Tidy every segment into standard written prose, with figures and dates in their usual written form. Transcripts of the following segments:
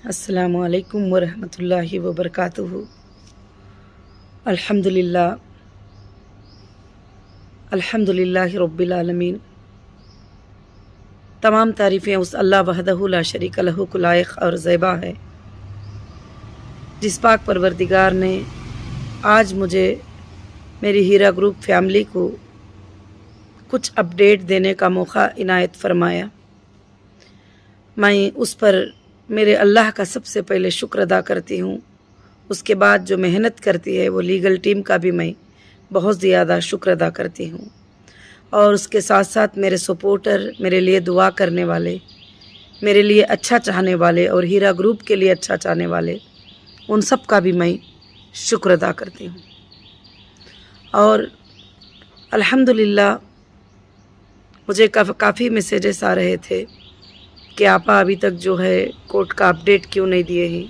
अस्सलामु अलैकुम वरहमतुल्लाहि वबरकातुहू। अल्हम्दुलिल्लाह अल्हम्दुलिल्लाहि रब्बिल आलमीन। तमाम तारीफ़ें उस अल्लाह वहदहू ला शरीक लहू को लायक और ज़ैबा है, जिस पाक परवरदिगार ने आज मुझे मेरी हीरा ग्रुप फैमिली को कुछ अपडेट देने का मौका इनायत फरमाया। मैं उस पर मेरे अल्लाह का सबसे पहले शुक्र अदा करती हूँ। उसके बाद जो मेहनत करती है वो लीगल टीम का भी मैं बहुत ज़्यादा शुक्र अदा करती हूँ, और उसके साथ साथ मेरे सपोर्टर, मेरे लिए दुआ करने वाले, मेरे लिए अच्छा चाहने वाले और हीरा ग्रुप के लिए अच्छा चाहने वाले, उन सब का भी मैं शुक्र अदा करती हूँ। और अल्हम्दुलिल्लाह मुझे काफ़ी मैसेजेस आ रहे थे कि आपा अभी तक जो है कोर्ट का अपडेट क्यों नहीं दिए ही,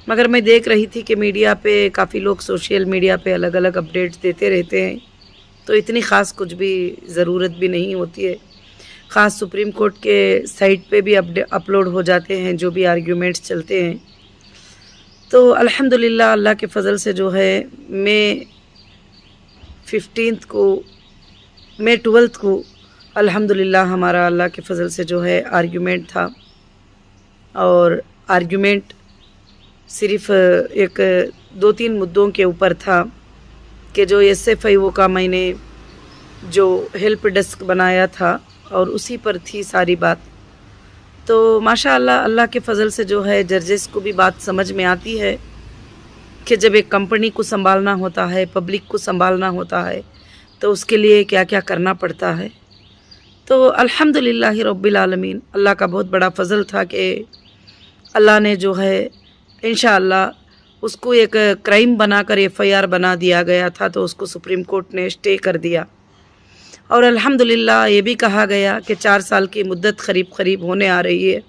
मगर मैं देख रही थी कि मीडिया पे काफ़ी लोग सोशल मीडिया पे अलग अलग अपडेट्स देते रहते हैं, तो इतनी ख़ास कुछ भी ज़रूरत भी नहीं होती है। ख़ास सुप्रीम कोर्ट के साइट पे भी अपलोड हो जाते हैं जो भी आर्ग्यूमेंट्स चलते हैं। तो अल्हम्दुलिल्लाह अल्लाह के फ़ज़ल से जो है मई 12 को अल्हम्दुलिल्लाह हमारा अल्लाह के फ़ज़ल से जो है आर्ग्यूमेंट था, और आर्ग्यूमेंट सिर्फ़ एक 2-3 मुद्दों के ऊपर था कि जो SFIO का मैंने जो हेल्प डेस्क बनाया था और उसी पर थी सारी बात। तो माशाअल्लाह अल्लाह के फ़ज़ल से जो है जजेस को भी बात समझ में आती है कि जब एक कंपनी को संभालना होता है, पब्लिक को संभालना होता है, तो उसके लिए क्या क्या करना पड़ता है। तो अल्हम्दुलिल्लाह रब्बिल आलमीन, अल्लाह का बहुत बड़ा फ़ज़ल था कि अल्लाह ने जो है इंशाअल्लाह उसको एक क्राइम बनाकर FIR बना दिया गया था, तो उसको सुप्रीम कोर्ट ने स्टे कर दिया। और अल्हम्दुलिल्लाह ये भी कहा गया कि 4 साल की मुद्दत करीब होने आ रही है,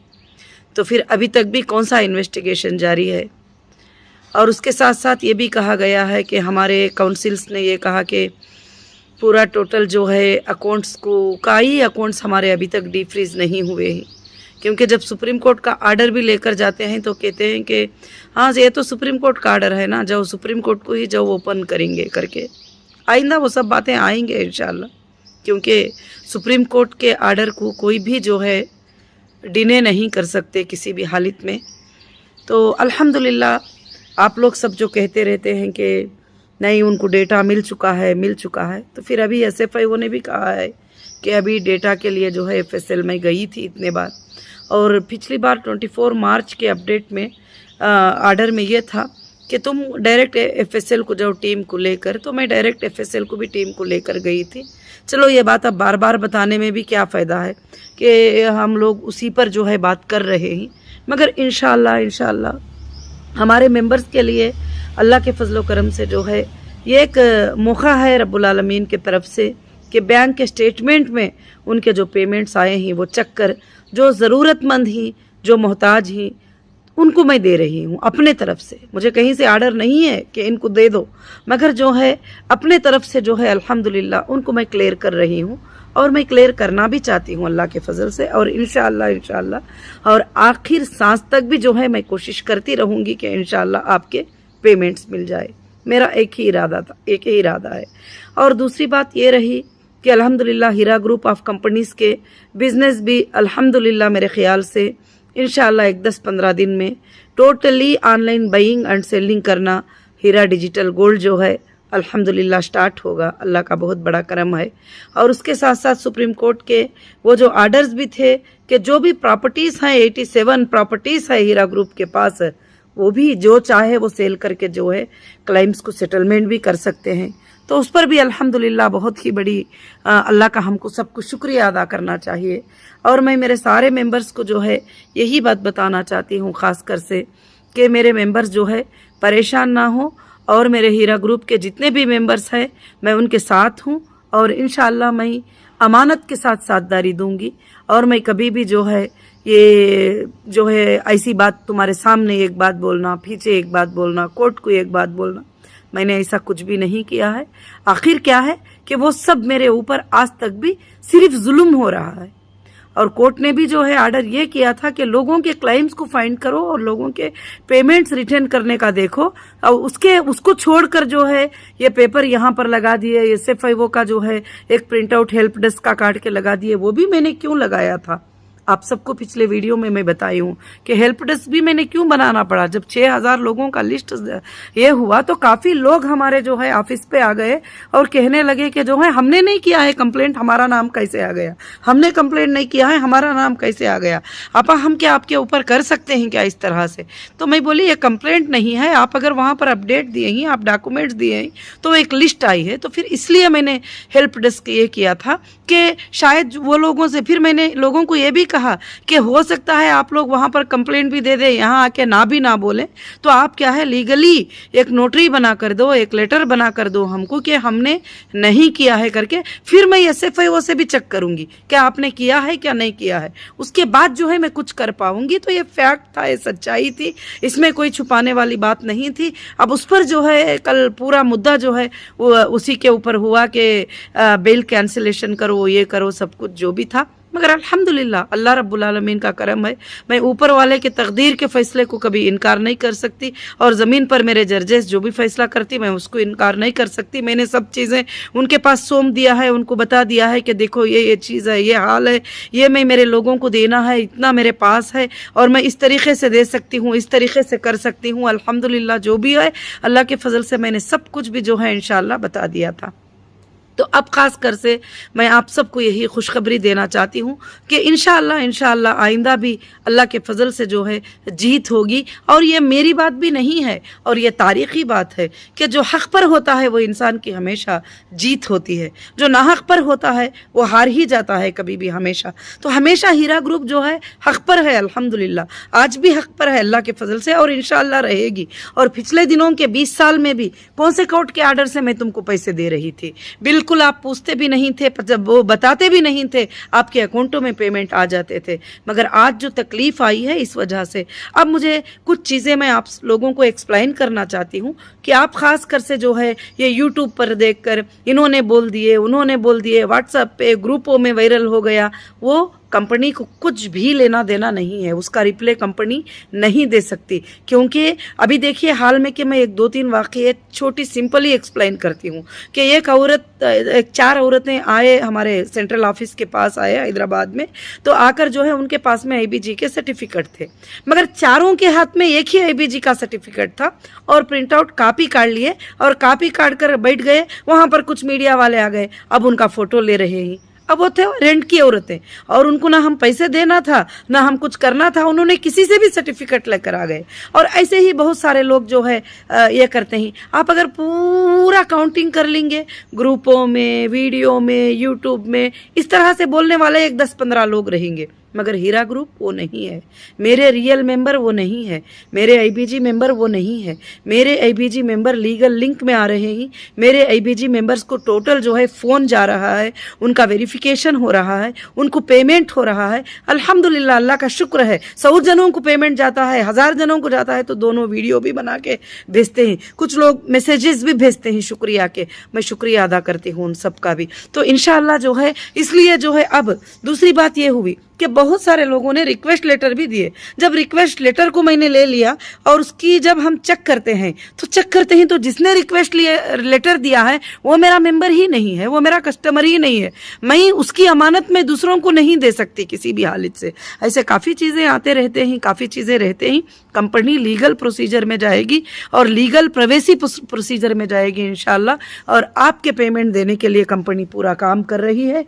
तो फिर अभी तक भी कौन सा इन्वेस्टिगेशन जारी है। और उसके साथ साथ ये भी कहा गया है कि हमारे काउंसिल्स ने ये कहा कि पूरा टोटल जो है अकाउंट्स को कई अकाउंट्स हमारे अभी तक डीफ्रीज़ नहीं हुए हैं, क्योंकि जब सुप्रीम कोर्ट का आर्डर भी लेकर जाते हैं तो कहते हैं कि हाँ ये तो सुप्रीम कोर्ट का आर्डर है ना, जो सुप्रीम कोर्ट को ही जो ओपन करेंगे करके। आइंदा वो सब बातें आएंगे इंशाल्लाह, क्योंकि सुप्रीम कोर्ट के आर्डर को कोई भी जो है डिने नहीं कर सकते किसी भी हालत में। तो अल्हम्दुलिल्लाह आप लोग सब जो कहते रहते हैं कि नहीं उनको डेटा मिल चुका है, तो फिर अभी SFIO ने भी कहा है कि अभी डेटा के लिए जो है FSL में गई थी इतने बार, और पिछली बार 24 मार्च के अपडेट में आर्डर में ये था कि तुम डायरेक्ट FSL को जो टीम को लेकर, तो मैं डायरेक्ट FSL को भी टीम को लेकर गई थी। चलो ये बात अब बार बार बताने में भी क्या फ़ायदा है कि हम लोग उसी पर जो है बात कर रहे हैं, मगर इंशाअल्लाह हमारे मेंबर्स के लिए अल्लाह के फजलो करम से जो है ये एक मौका है रब्बुल आलमीन की तरफ से कि बैंक के स्टेटमेंट में उनके जो पेमेंट्स आए हैं वो चेक कर, जो ज़रूरतमंद ही, जो मोहताज ही, उनको मैं दे रही हूँ अपने तरफ से। मुझे कहीं से आर्डर नहीं है कि इनको दे दो, मगर जो है अपने तरफ से जो है अल्हम्दुलिल्लाह उनको मैं क्लियर कर रही हूँ, और मैं क्लियर करना भी चाहती हूँ अल्लाह के फजल से। और इंशाअल्लाह और आखिर सांस तक भी जो है मैं कोशिश करती रहूँगी कि इंशाअल्लाह आपके पेमेंट्स मिल जाए। मेरा एक ही इरादा है। और दूसरी बात ये रही कि अल्हम्दुलिल्लाह हीरा ग्रुप ऑफ कंपनीज़ के बिज़नेस भी अल्हम्दुलिल्लाह मेरे ख़्याल से इंशाअल्लाह एक 10-15 दिन में totally online buying and selling करना हीरा डिजिटल गोल्ड जो है अल्हम्दुलिल्लाह स्टार्ट होगा। अल्लाह का बहुत बड़ा करम है। और उसके साथ साथ सुप्रीम कोर्ट के वो जो आर्डर्स भी थे कि जो भी प्रॉपर्टीज़ हैं 87 प्रॉपर्टीज़ है हीरा ग्रुप के पास, वो भी जो चाहे वो सेल करके जो है क्लाइम्स को सेटलमेंट भी कर सकते हैं। तो उस पर भी अल्हम्दुलिल्लाह बहुत ही बड़ी अल्लाह का हमको सबको शुक्रिया अदा करना चाहिए। और मैं मेरे सारे मेंबर्स को जो है यही बात बताना चाहती हूँ ख़ास कर से कि मेरे मेंबर्स जो है परेशान ना हो, और मेरे हीरा ग्रुप के जितने भी मेंबर्स हैं मैं उनके साथ हूँ, और इंशाअल्लाह मैं अमानत के साथ साथदारी दूंगी। और मैं कभी भी जो है ये जो है ऐसी बात तुम्हारे सामने एक बात बोलना, पीछे एक बात बोलना, कोर्ट को एक बात बोलना, मैंने ऐसा कुछ भी नहीं किया है। आखिर क्या है कि वो सब मेरे ऊपर आज तक भी सिर्फ जुल्म हो रहा है, اور कोर्ट ने भी जो है आर्डर ये किया था कि लोगों के क्लेम्स को फाइंड करो और लोगों के पेमेंट्स रिटर्न करने का देखो, और उसको छोड़कर जो है ये पेपर यहाँ पर लगा दिए, SFIO का जो है एक प्रिंट आउट हेल्प डेस्क का काट के लगा दिए। वो भी मैंने क्यों लगाया था, आप सबको पिछले वीडियो में मैं बताई हूँ कि हेल्प डेस्क भी मैंने क्यों बनाना पड़ा। जब 6000 लोगों का लिस्ट ये हुआ तो काफ़ी लोग हमारे जो है ऑफिस पे आ गए और कहने लगे कि जो है हमने नहीं किया है कंप्लेंट, हमारा नाम कैसे आ गया, हमने कंप्लेंट नहीं किया है, हमारा नाम कैसे आ गया, आपा हम क्या आपके ऊपर कर सकते हैं क्या इस तरह से। तो मैं बोली ये कंप्लेंट नहीं है, आप अगर वहाँ पर अपडेट दिए ही, आप डॉक्यूमेंट्स दिए ही तो एक लिस्ट आई है। तो फिर इसलिए मैंने हेल्प डेस्क ये किया था कि शायद वो लोगों से, फिर मैंने लोगों को ये भी कहा कि हो सकता है आप लोग वहाँ पर कंप्लेंट भी दे दें, यहाँ आके ना भी ना बोलें, तो आप क्या है लीगली एक नोटरी बना कर दो, एक लेटर बना कर दो हमको कि हमने नहीं किया है करके। फिर मैं SFIO से भी चेक करूँगी कि आपने किया है क्या नहीं किया है, उसके बाद जो है मैं कुछ कर पाऊँगी। तो ये फैक्ट था, ये सच्चाई थी, इसमें कोई छुपाने वाली बात नहीं थी। अब उस पर जो है कल पूरा मुद्दा जो है वो उसी के ऊपर हुआ कि बेल कैंसिलेशन करो, ये करो, सब कुछ जो भी था। मगर अल्हम्दुलिल्लाह अल्लाह रब्बुल आलमीन का करम है, मैं ऊपर वाले के तकदीर के फ़ैसले को कभी इनकार नहीं कर सकती, और ज़मीन पर मेरे जजेस जो भी फ़ैसला करती मैं उसको इनकार नहीं कर सकती। मैंने सब चीज़ें उनके पास सौंप दिया है, उनको बता दिया है कि देखो ये चीज़ है, ये हाल है, ये मैं मेरे लोगों को देना है, इतना मेरे पास है और मैं इस तरीक़े से दे सकती हूँ, इस तरीक़े से कर सकती हूँ। अल्हम्दुलिल्लाह जो भी है अल्लाह के फ़ज़ल से मैंने सब कुछ भी जो है इंशाअल्लाह बता दिया था। तो अब ख़ास कर से मैं आप सबको यही खुशखबरी देना चाहती हूँ कि इंशाअल्लाह आइंदा भी अल्लाह के फ़ज़ल से जो है जीत होगी। और ये मेरी बात भी नहीं है और ये तारीख़ी बात है कि जो हक़ पर होता है वो इंसान की हमेशा जीत होती है, जो नाहक़ पर होता है वो हार ही जाता है कभी भी हमेशा। तो हमेशा हीरा ग्रुप जो है हक़ पर है, अल्हम्दुलिल्लाह आज भी हक़ पर है अल्लाह के फ़ज़ल से, और इंशाअल्लाह रहेगी। और पिछले दिनों के 20 साल में भी कौन से कोर्ट के आर्डर से मैं तुमको पैसे दे रही थी, बिल्कुल आप पूछते भी नहीं थे, जब वो बताते भी नहीं थे, आपके अकाउंटों में पेमेंट आ जाते थे। मगर आज जो तकलीफ आई है इस वजह से अब मुझे कुछ चीज़ें मैं आप लोगों को एक्सप्लेन करना चाहती हूँ कि आप खास कर से जो है ये यूट्यूब पर देखकर इन्होंने बोल दिए, उन्होंने बोल दिए, व्हाट्सएप पे ग्रुपों में वायरल हो गया, वो कंपनी को कुछ भी लेना देना नहीं है, उसका रिप्ले कंपनी नहीं दे सकती। क्योंकि अभी देखिए हाल में कि मैं एक 2-3 वाक़ये छोटी सिंपल ही एक्सप्लेन करती हूँ कि एक 4 औरतें आए हमारे सेंट्रल ऑफिस के पास आए हैदराबाद में, तो आकर जो है उनके पास में IBG के सर्टिफिकेट थे, मगर चारों के हाथ में एक ही IBG का सर्टिफिकेट था और प्रिंट आउट कापी काट लिए और कापी काट कर बैठ गए। वहाँ पर कुछ मीडिया वाले आ गए, अब उनका फ़ोटो ले रहे हैं। अब वो थे रेंट की औरतें और उनको ना हम पैसे देना था ना हम कुछ करना था, उन्होंने किसी से भी सर्टिफिकेट लेकर आ गए। और ऐसे ही बहुत सारे लोग जो है ये करते हैं। आप अगर पूरा काउंटिंग कर लेंगे ग्रुपों में, वीडियो में, यूट्यूब में, इस तरह से बोलने वाले 10-15 लोग रहेंगे, मगर हीरा ग्रुप वो नहीं है, मेरे रियल मेंबर वो नहीं है, मेरे IBG मेंबर वो नहीं है। मेरे IBG मेंबर लीगल लिंक में आ रहे हैं, मेरे IBG मेंबर्स को टोटल जो है फ़ोन जा रहा है, उनका वेरिफिकेशन हो रहा है, उनको पेमेंट हो रहा है। अल्हम्दुलिल्लाह अल्लाह का शुक्र है, 100 जनों को पेमेंट जाता है, 1000 जनों को जाता है तो दोनों वीडियो भी बना के भेजते हैं, कुछ लोग मैसेजेस भी भेजते हैं शुक्रिया के, मैं शुक्रिया अदा करती हूँ उन सब का भी। तो इंशाअल्लाह जो है इसलिए जो है अब दूसरी बात ये हुई कि बहुत सारे लोगों ने रिक्वेस्ट लेटर भी दिए। जब रिक्वेस्ट लेटर को मैंने ले लिया और उसकी जब हम चेक करते हैं तो जिसने रिक्वेस्ट लेटर दिया है वो मेरा मेंबर ही नहीं है, वो मेरा कस्टमर ही नहीं है, मैं उसकी अमानत में दूसरों को नहीं दे सकती किसी भी हालत से। ऐसे काफ़ी चीज़ें आते रहते हैं, काफ़ी चीज़ें रहते हैं। कंपनी लीगल प्रोसीजर में जाएगी और लीगल प्राइवेसी प्रोसीजर में जाएगी इंशाल्लाह, और आपके पेमेंट देने के लिए कंपनी पूरा काम कर रही है।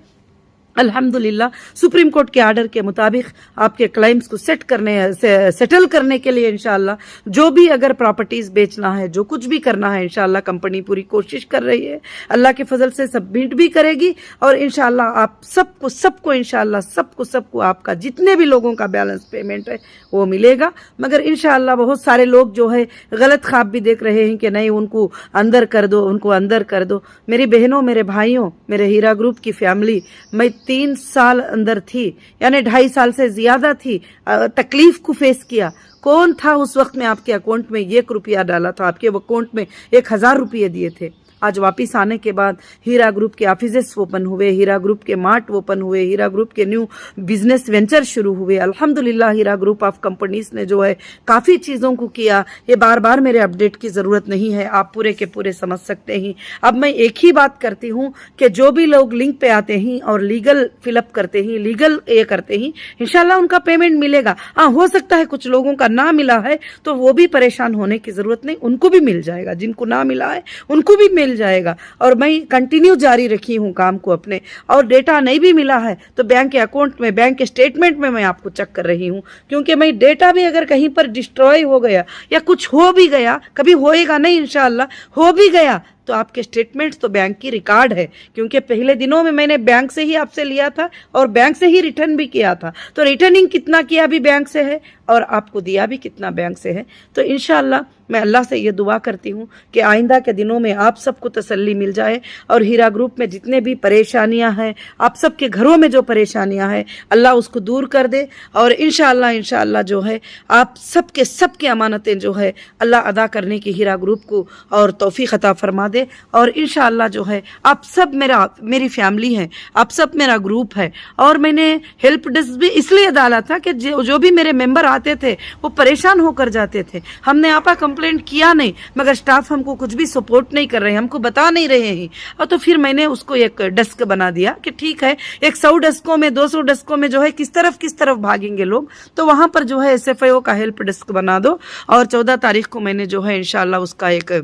अल्हम्दुलिल्लाह सुप्रीम कोर्ट के आर्डर के मुताबिक आपके क्लेम्स को सेटल करने के लिए इंशाअल्लाह जो भी अगर प्रॉपर्टीज़ बेचना है, जो कुछ भी करना है, इंशाअल्लाह कंपनी पूरी कोशिश कर रही है, अल्लाह के फजल से सबमिट भी करेगी और इंशाअल्लाह आप सबको इंशाअल्लाह सबको आपका जितने भी लोगों का बैलेंस पेमेंट है वो मिलेगा। मगर इंशाअल्लाह बहुत सारे लोग जो है गलत ख्वाब भी देख रहे हैं कि नहीं उनको अंदर कर दो, उनको अंदर कर दो। मेरी बहनों, मेरे भाइयों, मेरे हीरा ग्रुप की फैमिली, मैं 3 साल अंदर थी, यानी 2.5 साल से ज्यादा थी, तकलीफ को फेस किया। कौन था उस वक्त में आपके अकाउंट में 1 रुपया डाला था, आपके अकाउंट में 1000 रुपये दिए थे? आज वापस आने के बाद हीरा ग्रुप के ऑफिसेस ओपन हुए, हीरा ग्रुप के मार्ट ओपन हुए, हीरा ग्रुप के न्यू बिजनेस वेंचर शुरू हुए। अल्हम्दुलिल्लाह हीरा ग्रुप ऑफ कंपनीज ने जो है काफ़ी चीज़ों को किया। ये बार बार मेरे अपडेट की ज़रूरत नहीं है, आप पूरे के पूरे समझ सकते हैं। अब मैं एक ही बात करती हूँ कि जो भी लोग लिंक पे आते हैं और लीगल फिलअप करते हैं, लीगल ये करते हैं, इंशाल्लाह उनका पेमेंट मिलेगा। हाँ, हो सकता है कुछ लोगों का ना मिला है तो वो भी परेशान होने की ज़रूरत नहीं, उनको भी मिल जाएगा। जिनको ना मिला है उनको भी मिल जाएगा। और मैं कंटिन्यू जारी रखी हूँ काम को अपने। और डेटा नहीं भी मिला है तो बैंक के अकाउंट में, बैंक के स्टेटमेंट में मैं आपको चेक कर रही हूँ, क्योंकि मैं डेटा भी अगर कहीं पर डिस्ट्रॉय हो गया या कुछ हो भी गया, कभी होएगा नहीं इंशाल्लाह, हो भी गया तो आपके स्टेटमेंट्स तो बैंक की रिकॉर्ड है, क्योंकि पहले दिनों में मैंने बैंक से ही आपसे लिया था और बैंक से ही रिटर्न भी किया था। तो रिटर्निंग कितना किया भी बैंक से है और आपको दिया भी कितना बैंक से है। तो इंशाल्लाह मैं अल्लाह से ये दुआ करती हूँ कि आइंदा के दिनों में आप सबको तसल्ली मिल जाए और हीरा ग्रुप में जितने भी परेशानियां हैं, आप सबके घरों में जो परेशानियां हैं, अल्लाह उसको दूर कर दे। और इंशाल्लाह जो है आप सबके अमानतें जो है अल्लाह अदा करने की हीरा ग्रुप को और तौफीक अता फरमा दे। और इंशाल्लाह जो है आप सब मेरी फैमिली है, आप सब मेरा ग्रुप है। और मैंने हेल्प डेस्क भी इसलिए डाला था कि जो भी मेरे मेंबर आते थे वो परेशान होकर जाते थे। हमने आपा कंप्लेंट किया नहीं, मगर स्टाफ हमको कुछ भी सपोर्ट नहीं कर रहे हैं, हमको बता नहीं रहे हैं। और तो फिर मैंने उसको एक डेस्क बना दिया कि ठीक है, 100 डेस्कों में 200 डेस्कों में जो है किस तरफ भागेंगे लोग, तो वहां पर जो है SFIO का हेल्प डेस्क बना दो। और 14 तारीख को मैंने जो है इंशाल्लाह उसका एक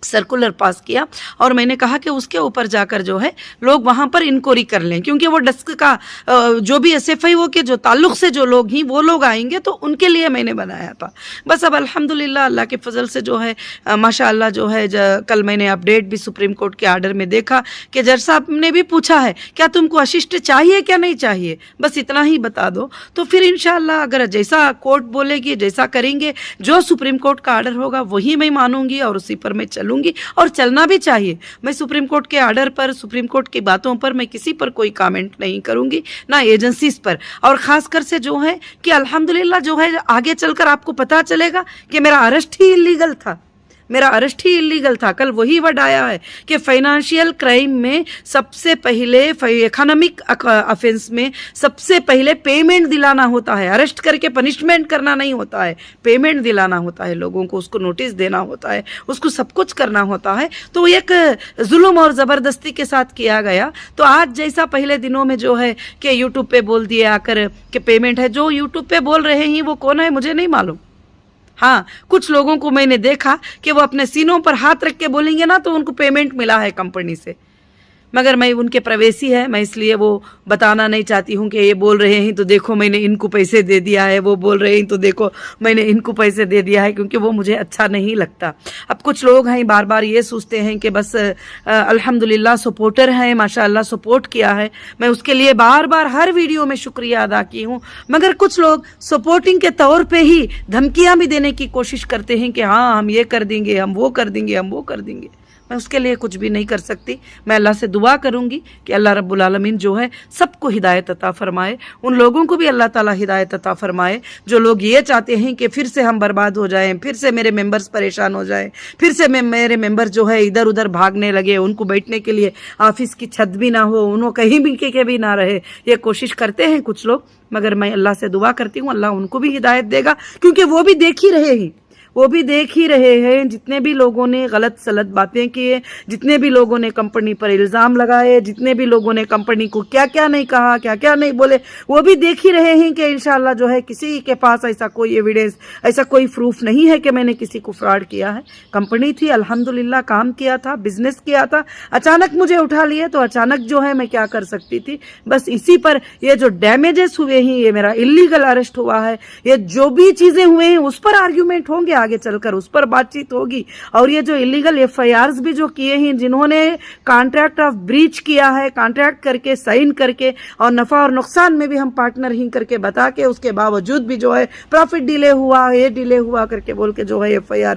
सर्कुलर पास किया और मैंने कहा कि उसके ऊपर जाकर जो है लोग वहां पर इंक्वायरी कर लें, क्योंकि वो डेस्क का जो भी SFIO के जो ताल्लुक से जो लोग हैं वो लोग आएंगे, तो उनके लिए मैंने बनाया था। बस अब अल्हम्दुलिल्लाह अल्लाह के फजल से जो है माशाअल्लाह जो है कल मैंने अपडेट भी सुप्रीम कोर्ट के आर्डर में देखा कि जज साहब ने भी पूछा है क्या तुमको अशिष्ट चाहिए क्या नहीं चाहिए, बस इतना ही बता दो। तो फिर इंशाअल्लाह अगर जैसा कोर्ट बोलेगी, जैसा करेंगे, जो सुप्रीम कोर्ट का आर्डर होगा वही मैं मानूंगी और उसी पर मैं चलूंगी। और चलना भी चाहिए। मैं सुप्रीम कोर्ट के आर्डर पर, सुप्रीम कोर्ट की बातों पर मैं किसी पर कोई कमेंट नहीं करूंगी, ना एजेंसीज पर। और खासकर से जो है कि अल्हम्दुलिल्लाह जो है आगे चलकर आपको पता चलेगा कि मेरा अरेस्ट ही इलीगल था, मेरा अरेस्ट ही इलीगल था। कल वही वर्ड आया है कि फाइनेंशियल क्राइम में सबसे पहले, इकोनॉमिक ऑफेंस में सबसे पहले पेमेंट दिलाना होता है, अरेस्ट करके पनिशमेंट करना नहीं होता है, पेमेंट दिलाना होता है लोगों को, उसको नोटिस देना होता है, उसको सब कुछ करना होता है। तो एक जुल्म और ज़बरदस्ती के साथ किया गया। तो आज जैसा पहले दिनों में जो है कि यूट्यूब पे बोल दिए आकर कि पेमेंट है, जो यूट्यूब पे बोल रहे हैं वो कौन है मुझे नहीं मालूम। हाँ, कुछ लोगों को मैंने देखा कि वो अपने सीनों पर हाथ रख के बोलेंगे ना तो उनको पेमेंट मिला है कंपनी से, मगर मैं उनके प्रवेशी है, मैं इसलिए वो बताना नहीं चाहती हूँ कि ये बोल रहे हैं तो देखो मैंने इनको पैसे दे दिया है, वो बोल रहे हैं तो देखो मैंने इनको पैसे दे दिया है, क्योंकि वो मुझे अच्छा नहीं लगता। अब कुछ लोग हैं बार बार ये सोचते हैं कि बस अल्हम्दुलिल्लाह सपोर्टर हैं, माशाअल्लाह सपोर्ट किया है, मैं उसके लिए बार बार हर वीडियो में शुक्रिया अदा की हूँ। मगर कुछ लोग सपोर्टिंग के तौर पर ही धमकियाँ भी देने की कोशिश करते हैं कि हाँ हम ये कर देंगे, हम वो कर देंगे, हम वो कर देंगे। मैं उसके लिए कुछ भी नहीं कर सकती। मैं अल्लाह से दुआ करूंगी कि अल्लाह रब्बुल आलमीन जो है सबको हिदायत अता फरमाए, उन लोगों को भी अल्लाह ताला हिदायत अता फरमाए जो लोग ये चाहते हैं कि फिर से हम बर्बाद हो जाएं, फिर से मेरे मेंबर्स परेशान हो जाएं, फिर से मेरे मेंबर जो है इधर उधर भागने लगे, उनको बैठने के लिए ऑफिस की छत भी ना हो, उन्होंने कहीं भी के भी ना रहे, ये कोशिश करते हैं कुछ लोग। मगर मैं अल्लाह से दुआ करती हूँ अल्लाह उनको भी हिदायत देगा, क्योंकि वो भी देख ही रहे हैं, वो भी देख ही रहे हैं जितने भी लोगों ने गलत सलत बातें किए, जितने भी लोगों ने कंपनी पर इल्ज़ाम लगाए, जितने भी लोगों ने कंपनी को क्या क्या नहीं कहा, क्या क्या नहीं बोले, वो भी देख ही रहे हैं कि इंशाल्लाह जो है किसी के पास ऐसा कोई एविडेंस, ऐसा कोई प्रूफ नहीं है कि मैंने किसी को फ्रॉड किया है। कंपनी थी, अल्हम्दुलिल्लाह काम किया था, बिजनेस किया था, अचानक मुझे उठा लिए तो अचानक जो है मैं क्या कर सकती थी। बस इसी पर ये जो डैमेजेस हुए हैं, ये मेरा इलीगल अरेस्ट हुआ है, ये जो भी चीज़ें हुए हैं उस पर आर्ग्यूमेंट होंगे, आगे चलकर उस पर बातचीत होगी। और ये जो इलीगल FIRs भी जो किए हैं, जिन्होंने कॉन्ट्रैक्ट ऑफ ब्रीच किया है, कॉन्ट्रैक्ट करके साइन करके और नफा और नुकसान में भी हम पार्टनर ही करके बता के उसके बावजूद भी जो है प्रॉफिट डिले हुआ, ये डिले हुआ करके बोल के जो है FIR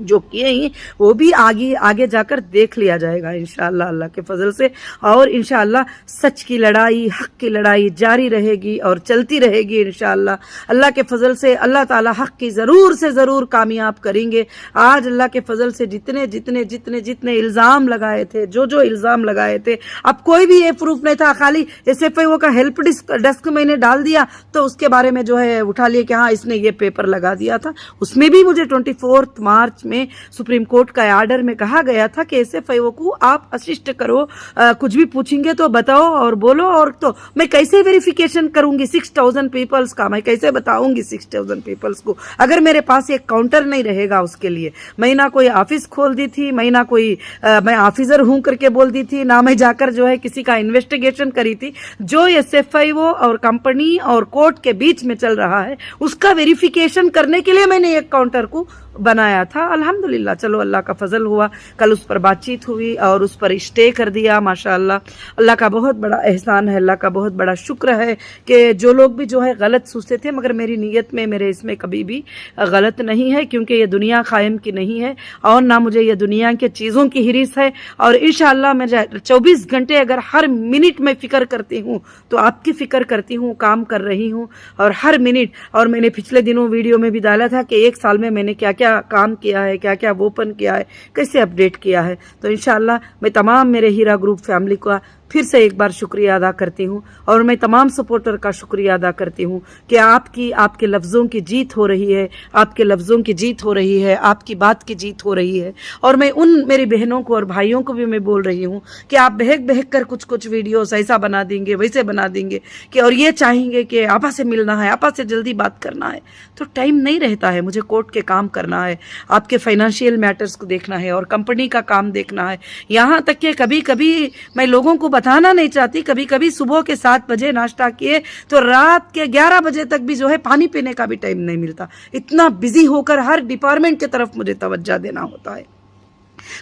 जो किए हैं वो भी आगे जाकर देख लिया जाएगा इंशाअल्लाह अल्लाह के फजल से। और इंशाअल्लाह सच की लड़ाई, हक की लड़ाई जारी रहेगी और चलती रहेगी इंशाअल्लाह अल्लाह के फजल से। अल्लाह ताला हक की ज़रूर से ज़रूर कामयाब करेंगे। आज अल्लाह के फजल से जितने इल्ज़ाम लगाए थे, जो इल्ज़ाम लगाए थे, अब कोई भी ये प्रूफ नहीं था। खाली SFIO का हेल्प डेस्क मैंने डाल दिया तो उसके बारे में जो है उठा लिया कि हाँ इसने ये पेपर लगा दिया था। उसमें भी मुझे 24 मार्च में सुप्रीम कोर्ट का आर्डर में कहा गया था कि SFIO को आप असिस्ट करो, कुछ भी पूछेंगे तो बताओ और बोलो। और तो मैं कैसे वेरिफिकेशन करूंगी 6000 पीपल्स का, मैं कैसे बताऊंगी 6000 पीपल्स को अगर मेरे पास एक काउंटर नहीं रहेगा। उसके लिए मैं ना कोई ऑफिस खोल दी थी, मैं ना कोई मैं ऑफिसर हूं करके बोल दी थी, ना मैं जाकर जो है किसी का इन्वेस्टिगेशन करी थी। जो SFIO और कंपनी और कोर्ट के बीच में चल रहा है उसका वेरिफिकेशन करने के लिए मैंने एक काउंटर को बनाया था। अल्हम्दुलिल्लाह चलो अल्लाह का फजल हुआ, कल उस पर बातचीत हुई और उस पर स्टे कर दिया। माशाअल्लाह अल्लाह का बहुत बड़ा एहसान है, अल्लाह का बहुत बड़ा शुक्र है कि जो लोग भी जो है गलत सोचते थे, मगर मेरी नीयत में मेरे इसमें कभी भी गलत नहीं है, क्योंकि ये दुनिया कायम की नहीं है और ना मुझे ये दुनिया के चीज़ों की हिरिस है। और इंशाअल्लाह मैं 24 घंटे अगर हर मिनट में फ़िक्र करती हूँ तो आपकी फ़िक्र करती हूँ, काम कर रही हूँ और हर मिनट। और मैंने पिछले दिनों वीडियो में भी डाला था कि 1 साल में मैंने क्या क्या काम किया है, क्या क्या ओपन किया है, कैसे अपडेट किया है। तो इंशाअल्लाह मैं तमाम मेरे हीरा ग्रुप फैमिली का फिर से एक बार शुक्रिया अदा करती हूँ और मैं तमाम सपोर्टर का शुक्रिया अदा करती हूँ कि आपके लफ्ज़ों की जीत हो रही है, आपके लफ्ज़ों की जीत हो रही है, आपकी बात की जीत हो रही है। और मैं उन मेरी बहनों को और भाइयों को भी मैं बोल रही हूँ कि आप बहक कर कुछ वीडियोस ऐसा बना देंगे, वैसे बना देंगे कि और ये चाहेंगे कि आपा से मिलना है, आपा से जल्दी बात करना है, तो टाइम नहीं रहता है। मुझे कोर्ट के काम करना है, आपके फाइनेंशियल मैटर्स को देखना है और कंपनी का काम देखना है। यहाँ तक कि कभी कभी मैं लोगों को बताना नहीं चाहती, कभी कभी सुबह के 7 बजे नाश्ता किए तो रात के 11 बजे तक भी जो है पानी पीने का भी टाइम नहीं मिलता। इतना बिजी होकर हर डिपार्टमेंट की तरफ मुझे तवज्जो देना होता है,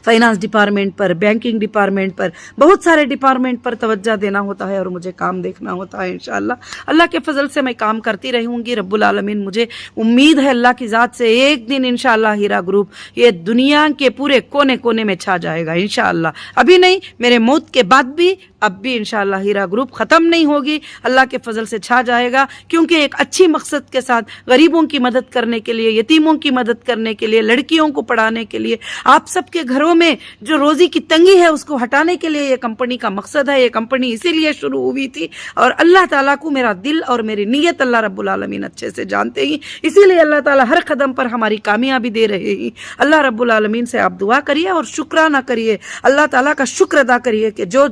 फाइनेंस डिपार्टमेंट पर, बैंकिंग डिपार्टमेंट पर, बहुत सारे डिपार्टमेंट पर तवज्जो देना होता है और मुझे काम देखना होता है। इंशाअल्लाह अल्लाह के फजल से मैं काम करती रहूंगी। रब्बुल आलमीन, मुझे उम्मीद है अल्लाह की ज़ात से एक दिन इंशाअल्लाह हीरा ग्रुप ये दुनिया के पूरे कोने कोने में छा जाएगा इंशाअल्लाह। अभी नहीं, मेरे मौत के बाद भी, अब भी इंशाअल्लाह हीरा ग्रुप ख़त्म नहीं होगी, अल्लाह के फजल से छा जाएगा। क्योंकि एक अच्छी मकसद के साथ गरीबों की मदद करने के लिए, यतीमों की मदद करने के लिए, लड़कियों को पढ़ाने के लिए, आप सबके घरों में जो रोजी की तंगी है उसको हटाने के लिए ये कंपनी का मकसद है। ये कंपनी इसीलिए शुरू हुई थी और अल्लाह ताला को मेरा दिल और मेरी नीयत अल्लाह रब्बुल आलमीन अच्छे से जानते ही, इसीलिए अल्लाह ताला हर कदम पर हमारी कामयाबी दे रहे हैं। अल्लाह रब्बुल आलमीन से आप दुआ करिए और शुक्राना करिए, अल्लाह ताला का शुक्र अदा करिए कि जो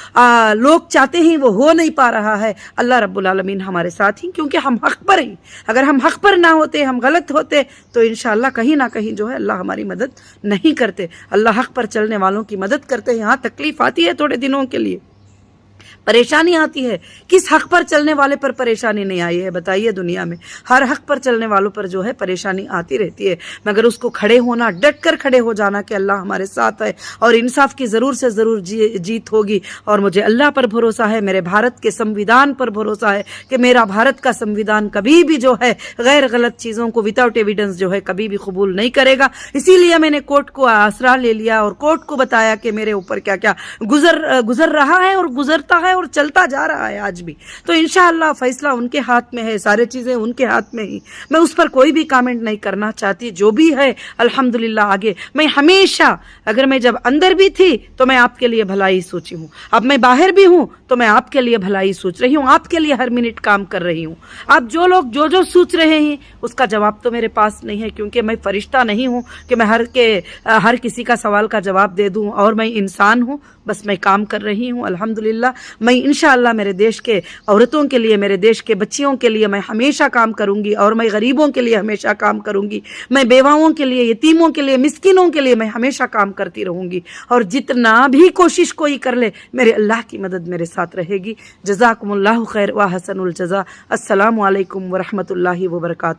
लोग चाहते हैं वो हो नहीं पा रहा है। अल्लाह रब्बुल आलमीन हमारे साथ ही, क्योंकि हम हक पर हैं। अगर हम हक पर ना होते, हम गलत होते, तो इंशाअल्लाह कहीं ना कहीं जो है अल्लाह हमारी मदद नहीं करते। अल्लाह हक पर चलने वालों की मदद करते हैं। यहाँ तकलीफ आती है थोड़े दिनों के लिए, परेशानी आती है, किस हक पर चलने वाले पर परेशानी नहीं आई है बताइए? दुनिया में हर हक पर चलने वालों पर जो है परेशानी आती रहती है, मगर उसको खड़े होना, डट कर खड़े हो जाना कि अल्लाह हमारे साथ है और इंसाफ की ज़रूर से ज़रूर जीत होगी। और मुझे अल्लाह पर भरोसा है, मेरे भारत के संविधान पर भरोसा है कि मेरा भारत का संविधान कभी भी जो है गैर गलत चीज़ों को विदाउट एविडेंस जो है कभी भी कबूल नहीं करेगा। इसीलिए मैंने कोर्ट को आसरा ले लिया और कोर्ट को बताया कि मेरे ऊपर क्या क्या गुजर रहा है और गुजरता है और चलता जा रहा है आज भी। तो इंशाअल्लाह फैसला उनके हाथ में है, सारे चीज़ें उनके हाथ में ही। मैं उस पर कोई भी कमेंट नहीं करना चाहती। जो भी है अल्हम्दुलिल्लाह आगे मैं हमेशा, अगर मैं जब अंदर भी थी तो मैं आपके लिए भलाई सोची हूँ, अब मैं बाहर भी हूँ तो मैं आपके लिए भलाई सोच रही हूँ, आपके लिए हर मिनट काम कर रही हूँ। आप जो लोग जो सोच रहे हैं उसका जवाब तो मेरे पास नहीं है, क्योंकि मैं फरिश्ता नहीं हूँ कि मैं हर किसी का सवाल का जवाब दे दूँ। और मैं इंसान हूँ, बस मैं काम कर रही हूँ अल्हम्दुलिल्लाह। मैं इंशाअल्लाह मेरे देश के औरतों के लिए, मेरे देश के बच्चियों के लिए मैं हमेशा काम करूँगी और मैं गरीबों के लिए हमेशा काम करूँगी। मैं बेवाओं के लिए, यतीमों के लिए, मिस्किनों के लिए मैं हमेशा काम करती रहूँगी। और जितना भी कोशिश कोई कर ले, मेरे अल्लाह की मदद मेरे साथ रहेगी। जज़ाकुमुल्लाहु खैर व हसनुल जज़ा। अस्सलामु अलैकुम व रहमतुल्लाहि व बरकातहू।